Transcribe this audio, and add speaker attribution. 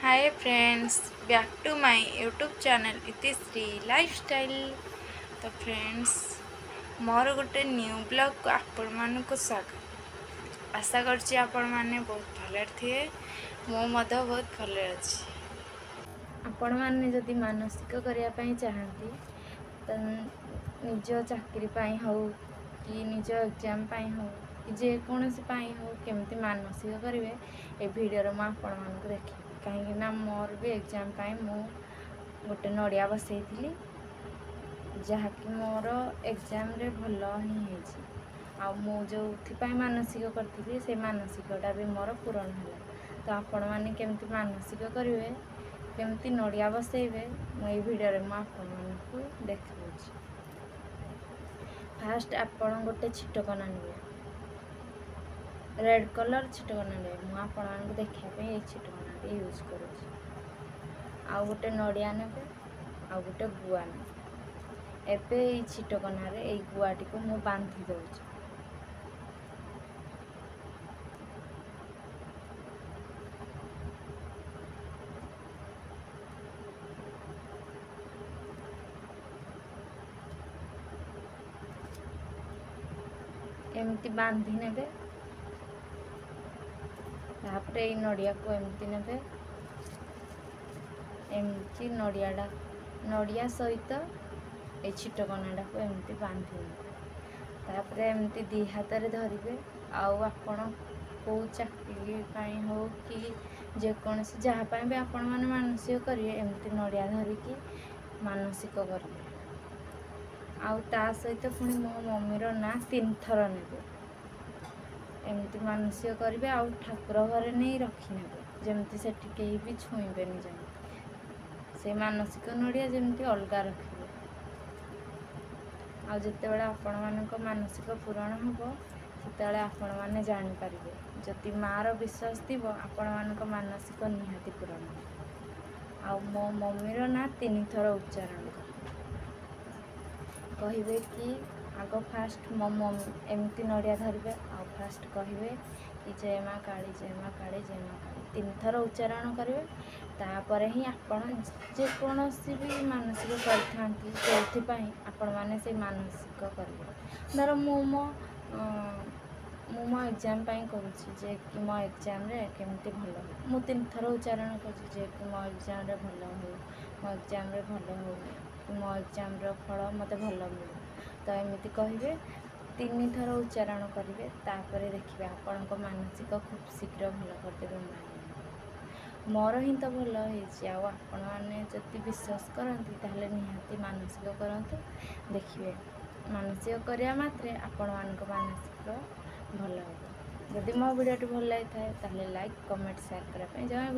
Speaker 1: Hi friends, back to my YouTube channel Itishree lifestyle. तो friends, मोर गोटे न्यू ब्लॉग को आपण मानक स्वागत। आशा करछि आपण माने बहुत भले थे। मो मध्य बहुत भले अछि। आपण माने जदि मानसिक करिया पई चाहंती त निज चाकरी पई हो कि निज एग्जाम पई हो कि जे कोनोसी पई हो केमती मानसिक करिवे ए वीडियो रे म आपण मानक देखि कहीं ना मोर भी एग्जाम पाई मु गोटे नड़िया बसई जहाँकि मोर एग्जाम रे भल ही है आ मु जो मानसिक करी से मानसिकटा भी मोर पूरण है। तो आपण मैंने केमती मानसिक करेंगे केमती नड़िया बसइबे मुझे भिडियो रे आपण मानकु देखौछि। फास्ट आपण गोटे छिटकना निबे, रेड कलर छिटकना ने मु आपण मानकु देखिया पे ए छिटकना यूज करुछि। आ गोटे नड़िया नेबे आ गोटे गुआ ने एबे ए छिटकना रे ए गुआटी को मु बांधी दउछि। एमती बांधी नेबे तापरे ए नड़िया को एमती नेबे एमती नड़िया सहित ए छिटकनाटा को एमती बांधी तापरे एमती दी हाथ रे धरिबे। आउ आपण को चाकरी पई हो कि जे कोनसी जहा पई भी आपण माने मानसिक करिए एमती नड़िया धरिकी मानसिक करिए। आउ ता सहित पुणी मो मम्मी रो ना 3 थर नेबे एमती मानसिक करिवे। आउ ठाकुर घरे नहीं रखी नेबे जेमती सेठी केही भी छुईबेनी जानी से मानसिक नड़िया जेमती अलगा रखिबे। आ जते बेला आपण मानक मानसिक पूरण हबो सेतेले आपण माने जानि परिबे जति मार विश्वास थिबो आपण मानक मानसिक निहाती पूरण। आ मो मम्मी रो ना 3 थर उच्चारण कहिबे कि आगो फास्ट मो मम्मी एमती नड़िया धरिबे। आ फास्ट कहिबे कि जय मां काली जय मां काली जय मां काली 3 थर उच्चारण करिवे। तापर ही आपण जे कोनोसी भी मानसिक करथांती जोथि पई आपण माने से मानसिक करिवे। धर मो एग्जाम पई करूछि जे कि मो एग्जाम रे केमती भलो मु 3 थर उच्चारण करूछि जे कि मो एग्जाम रे भलो हो, मो एग्जाम रे भलो हो, मो एग्जाम रो फल मते भलो मिले। तो एमिति कहिबे 3 थर उच्चारण करिवे तापर देखिबे आपणको मानसिक खूब शीघ्र भलो कर देबे। मोर ही तो भलो होइछि। आ आपण माने जति विश्वास करंती ताहले निहाती मानसिक करंतु देखिबे मानसिक करिया मात्रे आपण मानको मानसिक भलो हो। जदि मो वीडियो भल लगी थाए ताहले लाइक कमेंट शेयर करा पे जमा